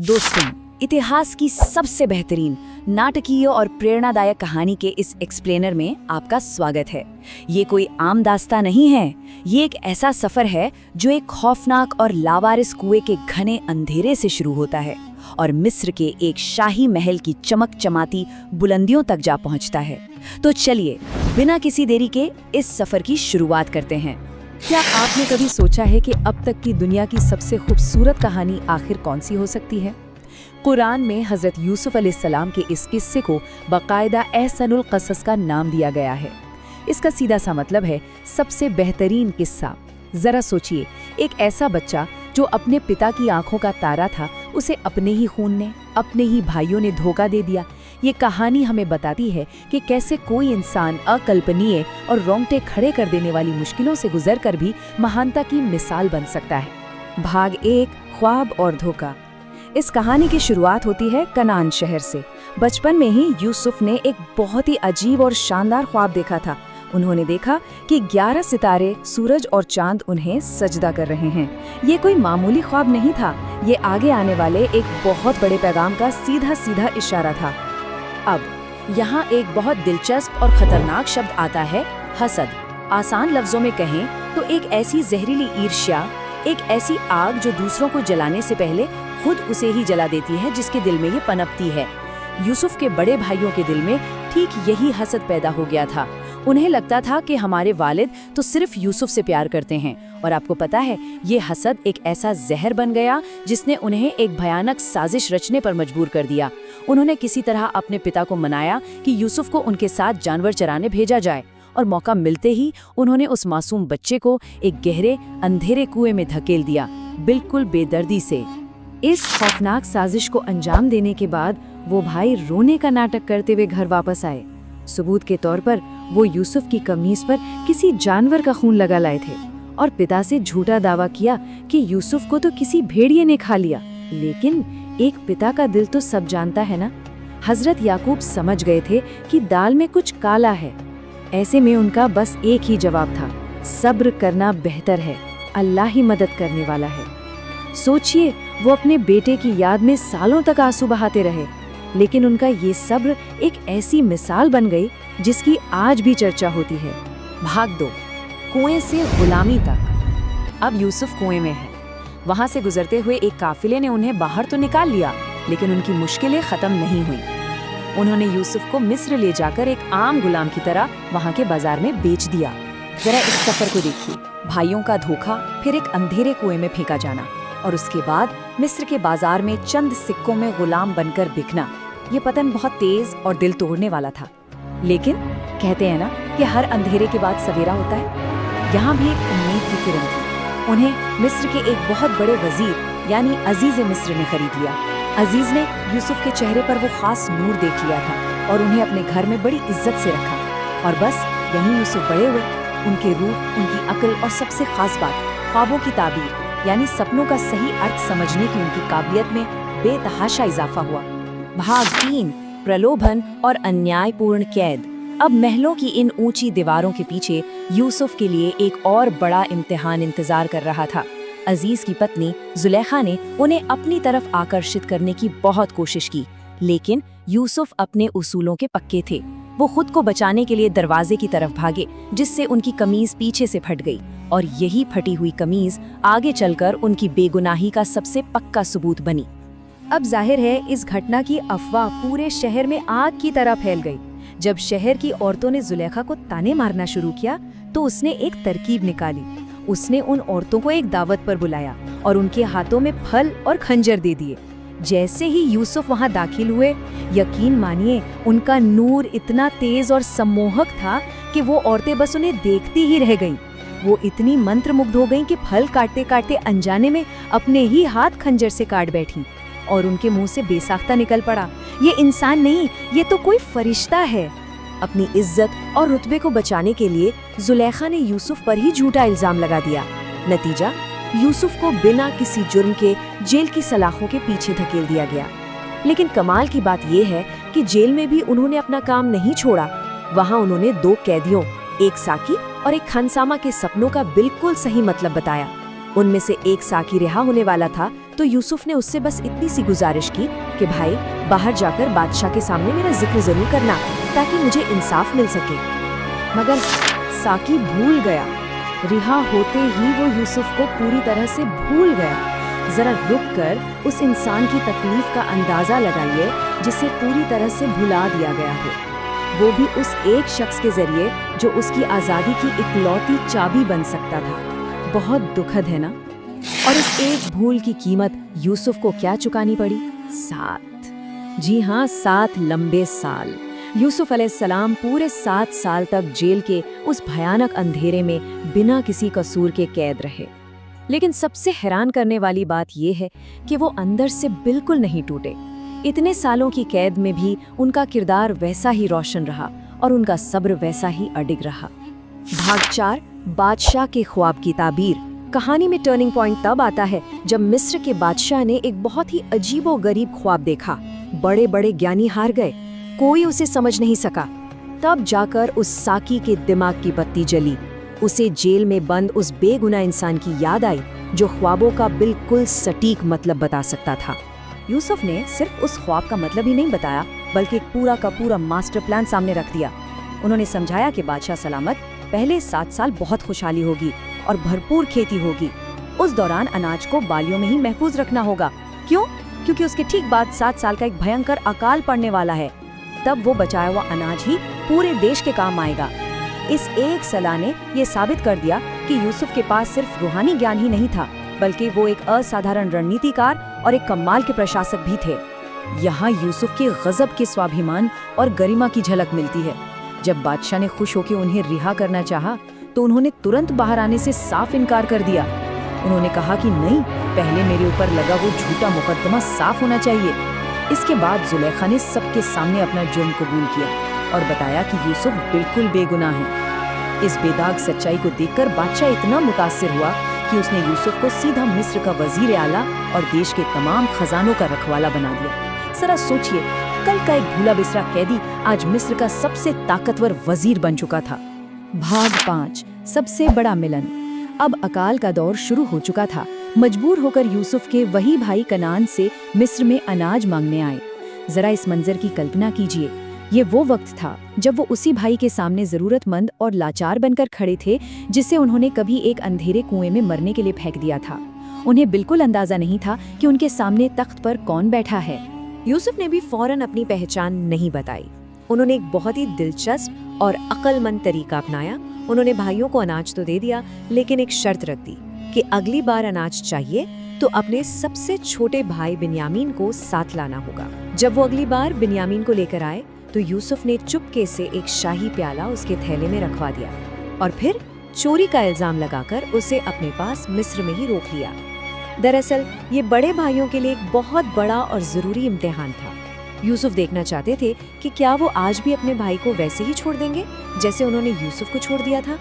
दोस्तों, इतिहास की सबसे बेहतरीन नाटकीय और प्रेरणादायक कहानी के इस एक्सप्लेनर में आपका स्वागत है। ये कोई आम दास्तां नहीं है। ये एक ऐसा सफर है जो एक खौफनाक और लावारिस कुएं के घने अंधेरे से शुरू होता है और मिस्र के एक शाही महल की चमक चमाती बुलंदियों तक जा पहुंचता है। तो चलिए बिना किसी देरी के इस सफर की शुरुआत करते हैं। क्या आपने कभी सोचा है कि अब तक की दुनिया की सबसे खूबसूरत कहानी आखिर कौन सी हो सकती है? कुरान में हजरत यूसुफ अलैहिस्सलाम के इस किस्से को बाकायदा एहसनुल क़सस का नाम दिया गया है। इसका सीधा सा मतलब है सबसे बेहतरीन किस्सा। जरा सोचिए, एक ऐसा बच्चा जो अपने पिता की आंखों का तारा था, उसे अपने ही खून ने, अपने ही भाइयों ने धोखा दे दिया। ये कहानी हमें बताती है कि कैसे कोई इंसान अकल्पनीय और रोंगटे खड़े कर देने वाली मुश्किलों से गुजरकर भी महानता की मिसाल बन सकता है। भाग 1, ख्वाब और धोखा। इस कहानी की शुरुआत होती है कनान शहर से। बचपन में ही यूसुफ ने एक बहुत ही अजीब और शानदार ख्वाब देखा था। उन्होंने देखा कि 11 सितारे, सूरज और चांद उन्हें सजदा कर रहे हैं। ये कोई मामूली ख्वाब नहीं था, ये आगे आने वाले एक बहुत बड़े पैगाम का सीधा सीधा इशारा था। अब यहाँ एक बहुत दिलचस्प और खतरनाक शब्द आता है, हसद। आसान लफ्जों में कहें तो एक ऐसी जहरीली ईर्ष्या, एक ऐसी आग जो दूसरों को जलाने से पहले खुद उसे ही जला देती है, जिसके दिल में ये पनपती है। यूसुफ के बड़े भाइयों के दिल में ठीक यही हसद पैदा हो गया था। उन्हें लगता था कि हमारे वालिद तो सिर्फ यूसुफ से प्यार करते हैं, और आपको पता है ये हसद एक ऐसा जहर बन गया जिसने उन्हें एक भयानक साजिश रचने पर मजबूर कर दिया। उन्होंने किसी तरह अपने पिता को मनाया कि यूसुफ को उनके साथ जानवर चराने भेजा जाए, और मौका मिलते ही उन्होंने उस मासूम बच्चे को एक गहरे अंधेरे कुएं में धकेल दिया, बिल्कुल बेदर्दी से। इस खौफनाक साजिश को अंजाम देने के बाद वो भाई रोने का नाटक करते हुए घर वापस आए। सबूत के तौर पर वो यूसुफ की कमीज पर किसी जानवर का खून लगा लाए थे और पिता से झूठा दावा किया कि यूसुफ को तो किसी भेड़िए ने खा लिया। लेकिन एक पिता का दिल तो सब जानता है ना। हजरत याकूब समझ गए थे कि दाल में कुछ काला है। ऐसे में उनका बस एक ही जवाब था, सब्र करना बेहतर है, अल्लाह ही मदद करने वाला है। सोचिए, वो अपने बेटे की याद में सालों तक आंसू बहाते रहे, लेकिन उनका ये सब्र एक ऐसी मिसाल बन गई जिसकी आज भी चर्चा होती है। भाग 2, कुएं से गुलामी तक। अब यूसुफ कुएं में है। वहां से गुजरते हुए एक काफिले ने उन्हें बाहर तो निकाल लिया, लेकिन उनकी मुश्किलें खत्म नहीं हुई। उन्होंने यूसुफ को मिस्र ले जाकर एक आम गुलाम की तरह वहां के बाजार में बेच दिया। जरा इस सफर को देखिए, भाइयों का धोखा, फिर एक अंधेरे कुएं में फेंका जाना, और उसके बाद मिस्र के बाजार में चंद सिक्कों में गुलाम बनकर बिकना। ये पतन बहुत तेज और दिल तोड़ने वाला था, लेकिन कहते हैं ना कि हर अंधेरे के बाद सवेरा होता है। यहाँ भी एक उम्मीद की किरण थी। उन्हें मिस्र के एक बहुत बड़े वजीर यानी अजीज मिस्र ने खरीद लिया। अजीज ने यूसुफ के चेहरे पर वो खास नूर देख लिया था और उन्हें अपने घर में बड़ी इज्जत से रखा। और बस यहीं यूसुफ बड़े हुए। उनके रूप, उनकी अक्ल और सबसे खास बात, ख्वाबों की ताबीर यानी सपनों का सही अर्थ समझने की उनकी काबिलियत में बेतहाशा इजाफा हुआ। भाग 3, प्रलोभन और अन्यायपूर्ण कैद। अब महलों की इन ऊंची दीवारों के पीछे यूसुफ के लिए एक और बड़ा इम्तिहान इंतजार कर रहा था। अजीज की पत्नी जुलेखा ने उन्हें अपनी तरफ आकर्षित करने की बहुत कोशिश की, लेकिन यूसुफ अपने उसूलों के पक्के थे। वो खुद को बचाने के लिए दरवाजे की तरफ भागे, जिससे उनकी कमीज पीछे से फट गई, और यही फटी हुई कमीज आगे चलकर उनकी बेगुनाही का सबसे पक्का सबूत बनी। अब जाहिर है इस घटना की अफवाह पूरे शहर में आग की तरह फैल गई। जब शहर की औरतों ने जुलेखा को ताने मारना शुरू किया तो उसने एक तरकीब निकाली। उसने उन औरतों को एक दावत पर बुलाया और उनके हाथों में फल और खंजर दे दिए। जैसे ही यूसुफ वहां दाखिल हुए, यकीन मानिए उनका नूर इतना तेज और सम्मोहक था कि वो औरतें बस उन्हें देखती ही रह गईं। वो इतनी मंत्रमुग्ध हो गईं कि फल काटते काटते अनजाने में अपने ही हाथ खंजर से काट बैठी, और उनके मुंह से बेसाख्ता निकल पड़ा, ये इंसान नहीं, ये तो कोई फरिश्ता है। अपनी इज्जत और रुतबे को बचाने के लिए जुलेखा ने यूसुफ पर ही झूठा इल्जाम लगा दिया। नतीजा, यूसुफ को बिना किसी जुर्म के जेल की सलाखों के पीछे धकेल दिया गया। लेकिन कमाल की बात यह है कि जेल में भी उन्होंने अपना काम नहीं छोड़ा। वहां उन्होंने 2 कैदियों, एक साकी और एक खानसामा के सपनों का बिल्कुल सही मतलब बताया। उनमें से एक साकी रिहा होने वाला था तो यूसुफ ने उससे बस इतनी सी गुजारिश की कि भाई बाहर जाकर बादशाह के सामने मेरा जिक्र जरूर करना ताकि मुझे इंसाफ मिल सके। मगर साकी भूल गया। रिहा होते ही वो यूसुफ को पूरी तरह से भूल गया। जरा रुककर उस इंसान की तकलीफ का अंदाजा लगाइए जिसे पूरी तरह से भुला दिया गया हो, वो भी उस एक शख्स के जरिए जो उसकी आज़ादी की इकलौती चाबी बन सकता था। बहुत दुखद है ना। और इस एक भूल की कीमत यूसुफ को क्या चुकानी पड़ी? 7। जी हाँ, 7 लंबे साल। यूसुफ अलैहिस्सलाम पूरे 7 साल तक जेल के उस भयानक अंधेरे में बिना किसी कसूर के कैद रहे। लेकिन सबसे हैरान करने वाली बात यह है कि वो अंदर से बिल्कुल नहीं टूटे। इतने सालों की कैद में भी उनका किरदार वैसा ही रोशन रहा और उनका सब्र वैसा ही अडिग रहा। भाग 4, बादशाह के ख्वाब की ताबीर। कहानी में टर्निंग पॉइंट तब आता है जब मिस्र के बादशाह ने एक बहुत ही अजीबोगरीब ख्वाब देखा। बड़े बड़े ज्ञानी हार गए, कोई उसे समझ नहीं सका। तब जाकर उस साकी के दिमाग की बत्ती जली। उसे जेल में बंद उस बेगुनाह इंसान की याद आई जो ख्वाबों का बिल्कुल सटीक मतलब बता सकता था। यूसुफ ने सिर्फ उस ख्वाब का मतलब ही नहीं बताया बल्कि एक पूरा का पूरा मास्टर प्लान सामने रख दिया। उन्होंने समझाया कि बादशाह सलामत, पहले 7 साल बहुत खुशहाली होगी और भरपूर खेती होगी। उस दौरान अनाज को बालियों में ही महफूज रखना होगा। क्यों? क्योंकि उसके ठीक बाद 7 साल का एक भयंकर अकाल पड़ने वाला है। तब वो बचाया हुआ अनाज ही पूरे देश के काम आएगा। इस एक सलाह ने ये साबित कर दिया कि यूसुफ के पास सिर्फ रूहानी ज्ञान ही नहीं था बल्कि वो एक असाधारण रणनीतिकार और एक कमाल के प्रशासक भी थे। यहाँ यूसुफ के गजब के स्वाभिमान और गरिमा की झलक मिलती है। जब बादशाह ने खुश होकर उन्हें रिहा करना चाहा तो उन्होंने तुरंत बाहर आने से साफ इनकार कर दिया। उन्होंने कहा कि नहीं, पहले मेरे ऊपर लगा वो झूठा मुकदमा साफ होना चाहिए। इसके बाद जुलेखा ने सबके सामने अपना जुर्म कबूल किया और बताया कि यूसुफ बिल्कुल बेगुनाह है। इस बेदाग सच्चाई को देखकर बादशाह इतना मुतासिर हुआ कि उसने यूसुफ को सीधा मिस्र का वजीर आला और देश के तमाम खजानों का रखवाला बना दिया। जरा सोचिए, कल का एक भूला बिसरा कैदी आज मिस्र का सबसे ताकतवर वजीर बन चुका था। भाग 5, सबसे बड़ा मिलन। अब अकाल का दौर शुरू हो चुका था। मजबूर होकर यूसुफ के वही भाई कनान से मिस्र में अनाज मांगने आए। जरा इस मंजर की कल्पना कीजिए। ये वो वक्त था जब वो उसी भाई के सामने जरूरतमंद और लाचार बनकर खड़े थे जिसे उन्होंने कभी एक अंधेरे कुएं में मरने के लिए फेंक दिया था। उन्हें बिल्कुल अंदाजा नहीं था कि उनके सामने तख्त पर कौन बैठा है। यूसुफ ने भी फौरन अपनी पहचान नहीं बताई। उन्होंने एक बहुत ही दिलचस्प और अक्लमंद तरीका अपनाया। उन्होंने भाइयों को अनाज तो दे दिया, लेकिन एक शर्त रख दी कि अगली बार अनाज चाहिए तो अपने सबसे छोटे भाई बिन्यामीन को साथ लाना होगा। जब वो अगली बार बिन्यामीन को लेकर आए तो यूसुफ ने चुपके से एक शाही प्याला उसके थैले में रखवा दिया और फिर चोरी का इल्जाम लगाकर उसे अपने पास मिस्र में ही रोक लिया। दरअसल ये बड़े भाइयों के लिए एक बहुत बड़ा और जरूरी इम्तिहान था। यूसुफ देखना चाहते थे कि क्या वो आज भी अपने भाई को वैसे ही छोड़ देंगे जैसे उन्होंने यूसुफ को छोड़ दिया था।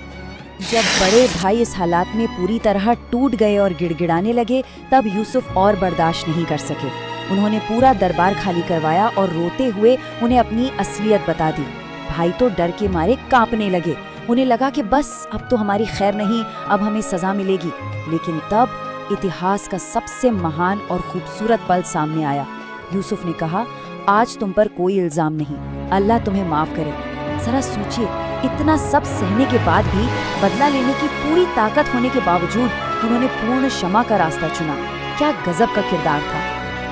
जब बड़े भाई इस हालात में पूरी तरह टूट गए और गिड़गिड़ाने लगे, तब यूसुफ और बर्दाश्त नहीं कर सके। उन्होंने पूरा दरबार खाली करवाया और रोते हुए उन्हें अपनी असलियत बता दी। भाई तो डर के मारे कांपने लगे। उन्हें लगा कि बस अब तो हमारी खैर नहीं, अब हमें सजा मिलेगी। लेकिन तब इतिहास का सबसे महान और खूबसूरत पल सामने आया। यूसुफ ने कहा, आज तुम पर कोई इल्जाम नहीं, अल्लाह तुम्हें माफ करे। जरा सोचिए, इतना सब सहने के बाद भी, बदला लेने की पूरी ताकत होने के बावजूद उन्होंने पूर्ण क्षमा का रास्ता चुना। क्या गजब का किरदार था।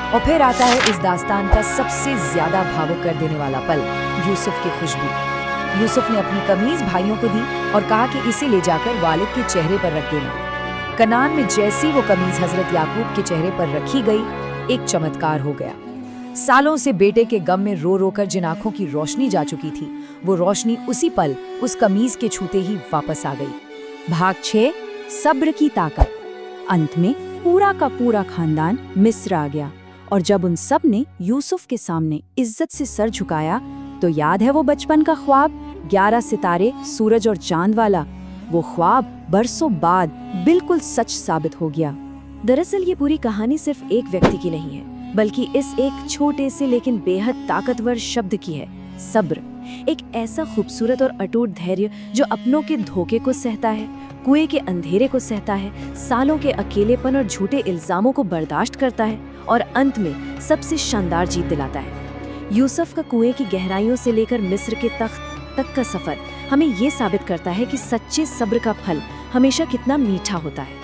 और फिर आता है इस दास्तान का सबसे ज्यादा भावुक कर देने वाला पल, यूसुफ की खुशबू। यूसुफ ने अपनी कमीज भाइयों को दी और कहा कि इसे ले जाकर वालिद के चेहरे पर रख देना। कनान में जैसी वो कमीज हजरत याकूब के चेहरे पर रखी गई, एक चमत्कार हो गया। सालों से बेटे के गम में रो रो कर जिन आंखों की रोशनी जा चुकी थी, वो रोशनी उसी पल उस कमीज के छूते ही वापस आ गई। भाग 6, सब्र की ताकत। अंत में पूरा का पूरा खानदान मिस्र आ गया और जब उन सब ने यूसुफ के सामने इज्जत से सर झुकाया तो याद है वो बचपन का ख्वाब, 11 सितारे, सूरज और चांद वाला। वो ख्वाब बरसों बाद बिल्कुल सच साबित हो गया। दरअसल ये पूरी कहानी सिर्फ एक व्यक्ति की नहीं है, बल्कि इस एक छोटे से लेकिन बेहद ताकतवर शब्द की है, सब्र। एक ऐसा खूबसूरत और अटूट धैर्य जो अपनों के धोखे को सहता है, कुएं के अंधेरे को सहता है, सालों के अकेलेपन और झूठे इल्जामों को बर्दाश्त करता है और अंत में सबसे शानदार जीत दिलाता है। यूसुफ का कुएं की गहराइयों से लेकर मिस्र के तख्त तक का सफर हमें ये साबित करता है कि सच्चे सब्र का फल हमेशा कितना मीठा होता है।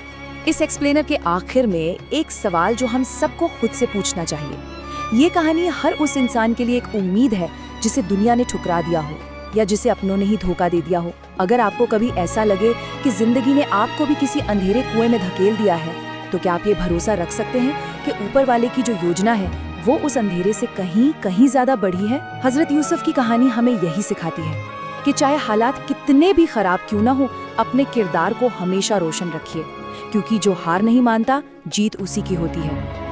इस एक्सप्लेनर के आखिर में एक सवाल जो हम सबको खुद से पूछना चाहिए। ये कहानी हर उस इंसान के लिए एक उम्मीद है जिसे दुनिया ने ठुकरा दिया हो या जिसे अपनों ने ही धोखा दे दिया हो। अगर आपको कभी ऐसा लगे कि जिंदगी ने आपको भी किसी अंधेरे कुएं में धकेल दिया है, तो क्या आप ये भरोसा रख सकते हैं कि ऊपर वाले की जो योजना है वो उस अंधेरे से कहीं ज्यादा बड़ी है। हजरत यूसुफ की कहानी हमें यही सिखाती है कि चाहे हालात कितने भी खराब क्यों ना हो, अपने किरदार को हमेशा रोशन रखिए, क्योंकि जो हार नहीं मानता जीत उसी की होती है।